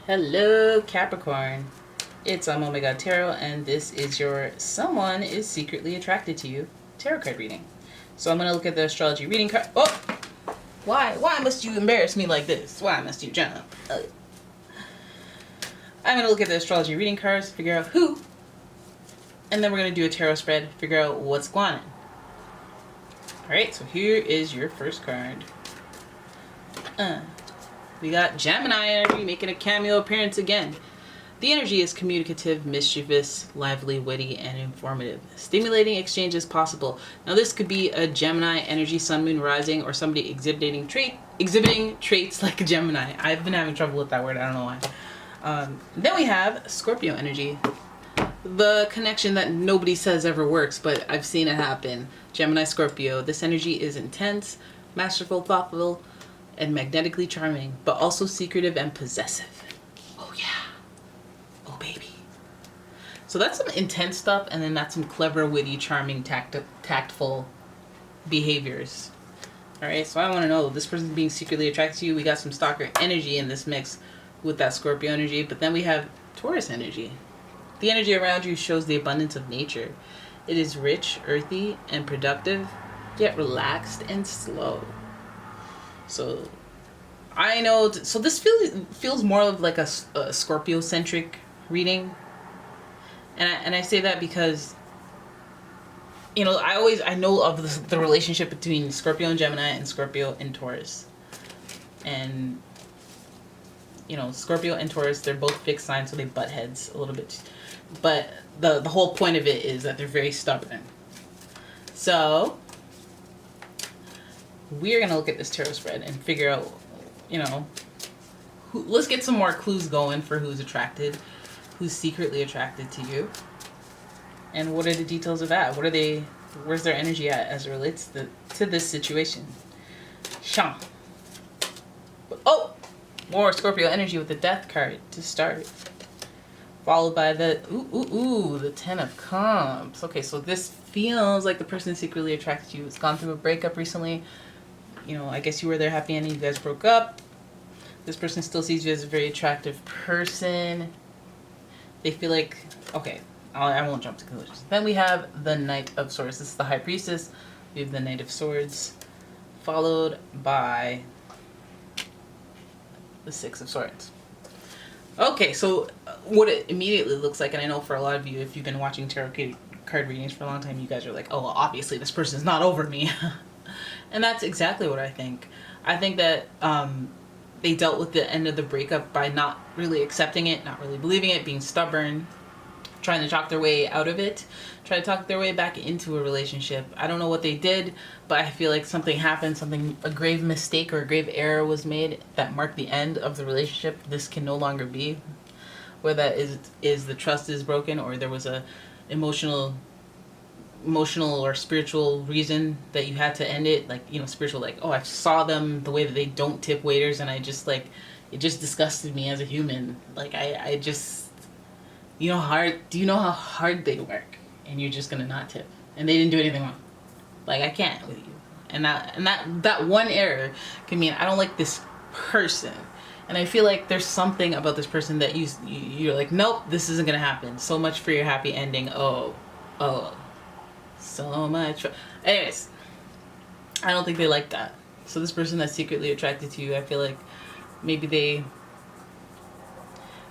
Hello, Capricorn. It's umomgtarot, and this is your someone is secretly attracted to you tarot card reading. So I'm going to look at the astrology reading card. Oh! Why must you embarrass me like this? Why must you jump? I'm going to look at the astrology reading cards, figure out who, and then we're going to do a tarot spread, figure out what's going on. Alright, so here is your first card. We got Gemini energy making a cameo appearance again. The energy is communicative, mischievous, lively, witty, and informative. Stimulating exchange is possible. Now this could be a Gemini energy, sun, moon, rising, or somebody exhibiting traits like a Gemini. I've been having trouble with that word. I don't know why. Then we have Scorpio energy. The connection that nobody says ever works, but I've seen it happen. Gemini, Scorpio. This energy is intense, masterful, thoughtful, and magnetically charming, but also secretive and possessive. Oh yeah. Oh baby. So that's some intense stuff, and then that's some clever, witty, charming, tactful behaviors. Alright, so I want to know, this person being secretly attracted to you, we got some stalker energy in this mix with that Scorpio energy, but then we have Taurus energy. The energy around you shows the abundance of nature. It is rich, earthy, and productive, yet relaxed and slow. So I know, so this feels more of like a Scorpio-centric reading. And I say that because, you know, I know of the relationship between Scorpio and Gemini and Scorpio and Taurus. And, you know, Scorpio and Taurus, they're both fixed signs, so they butt heads a little bit. But the whole point of it is that they're very stubborn. So we're going to look at this tarot spread and figure out, you know, let's get some more clues going for who's attracted, who's secretly attracted to you, and what are the details of that? Where's their energy at as it relates to this situation? Sean. Oh! More Scorpio energy with the Death card to start. Followed by the, the Ten of Cups. Okay, so this feels like the person secretly attracted to you has gone through a breakup recently. You know, I guess you were their happy ending, you guys broke up. This person still sees you as a very attractive person. They feel like, okay, I won't jump to conclusions. Then we have the Knight of Swords. This is the High Priestess. We have the Knight of Swords, followed by the Six of Swords. Okay, so what it immediately looks like, and I know for a lot of you, if you've been watching tarot card readings for a long time, you guys are like, oh, well, obviously this person's not over me. And that's exactly what I think. I think that they dealt with the end of the breakup by not really accepting it, not really believing it, being stubborn, trying to talk their way out of it, try to talk their way back into a relationship. I don't know what they did, but I feel like something happened, a grave mistake or a grave error was made that marked the end of the relationship. This can no longer be. Whether that is the trust is broken, or there was a emotional or spiritual reason that you had to end it, like, you know, spiritual, like, oh, I saw them the way that they don't tip waiters, and I just, like, it just disgusted me as a human. Like, I just, do you know how hard they work, and you're just gonna not tip, and they didn't do anything wrong. Like, I can't with you. And that one error can mean I don't like this person, and I feel like there's something about this person that you're like, nope, this isn't gonna happen. So much for your happy ending. Oh so much. Anyways, I don't think they like that. So this person that's secretly attracted to you, I feel like maybe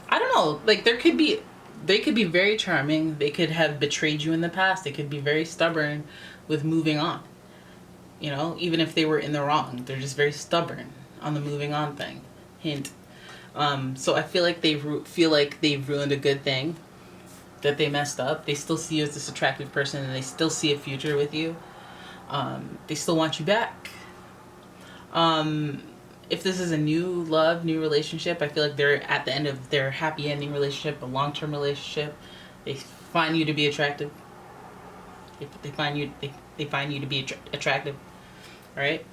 I don't know, like they could be very charming. They could have betrayed you in the past. They could be very stubborn with moving on. You know, even if they were in the wrong, they're just very stubborn on the moving on thing. Hint. So I feel like they've ruined a good thing, that they messed up. They still see you as this attractive person, and they still see a future with you. They still want you back. If this is a new relationship, I feel like they're at the end of their happy ending relationship, a long-term relationship. They find you to be attractive. They find you to be attractive. All right.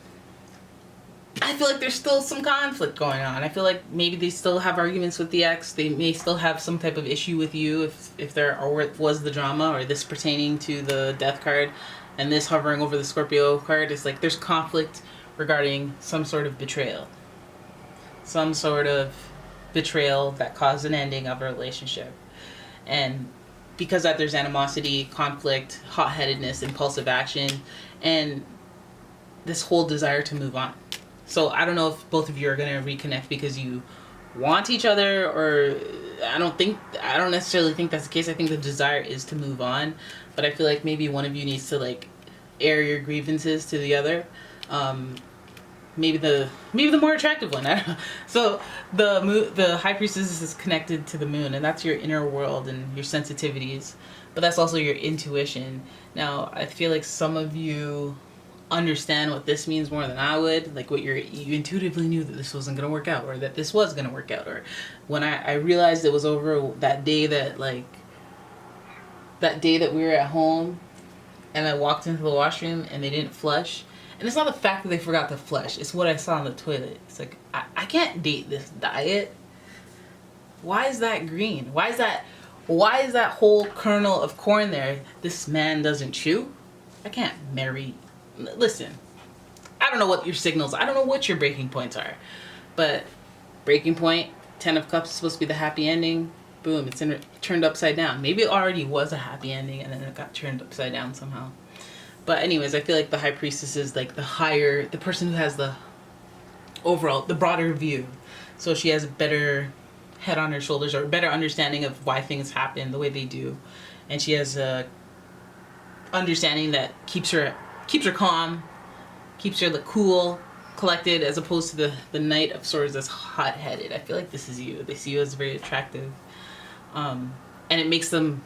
I feel like there's still some conflict going on. I feel like maybe they still have arguments with the ex. They may still have some type of issue with you if there was the drama, or this pertaining to the Death card, and this hovering over the Scorpio card is like there's conflict regarding some sort of betrayal, some sort of betrayal that caused an ending of a relationship. And because that, there's animosity, conflict, hot-headedness, impulsive action, and this whole desire to move on. So I don't know if both of you are going to reconnect because you want each other, or I don't necessarily think that's the case. I think the desire is to move on, but I feel like maybe one of you needs to like air your grievances to the other. Maybe the more attractive one. I don't know. So the High Priestess is connected to the moon, and that's your inner world and your sensitivities, but that's also your intuition. Now I feel like some of you understand what this means more than I would. Like what you intuitively knew that this wasn't gonna work out, or that this was gonna work out, or when I realized it was over, that day that we were at home and I walked into the washroom and they didn't flush. And it's not the fact that they forgot to flush, it's what I saw on the toilet. It's like, I can't date this diet. Why is that green? Why is that whole kernel of corn there? This man doesn't chew. I can't marry. Listen, I don't know what your signals, I don't know what your breaking points are, but breaking point, 10 of Cups is supposed to be the happy ending. Boom, it's turned upside down. Maybe it already was a happy ending and then it got turned upside down somehow. But anyways, I feel like the High Priestess is like the person who has the broader view. So she has a better head on her shoulders, or a better understanding of why things happen the way they do. And she has a understanding that keeps her calm, keeps her cool, collected, as opposed to the Knight of Swords that's hot-headed. I feel like this is you. They see you as very attractive. And it makes them,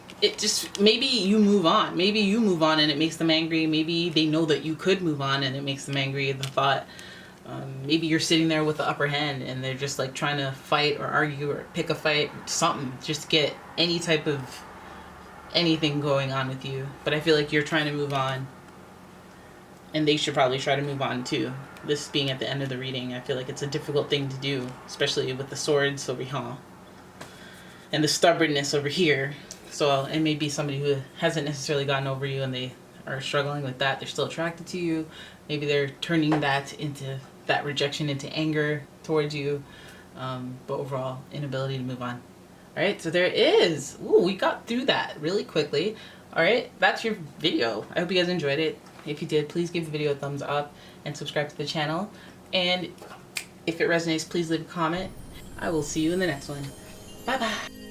maybe you move on. Maybe you move on and it makes them angry. Maybe they know that you could move on and it makes them angry, the thought. Maybe you're sitting there with the upper hand and they're just like trying to fight or argue or pick a fight, something, just to get any type of anything going on with you. But I feel like you're trying to move on and they should probably try to move on too. This being at the end of the reading, I feel like it's a difficult thing to do, especially with the swords over here and the stubbornness over here. So it may be somebody who hasn't necessarily gotten over you and they are struggling with that. They're still attracted to you. Maybe they're turning that rejection into anger towards you. But overall, inability to move on. All right, so there it is. Ooh, we got through that really quickly. All right, that's your video. I hope you guys enjoyed it. If you did, please give the video a thumbs up and subscribe to the channel. And if it resonates, please leave a comment. I will see you in the next one. Bye-bye.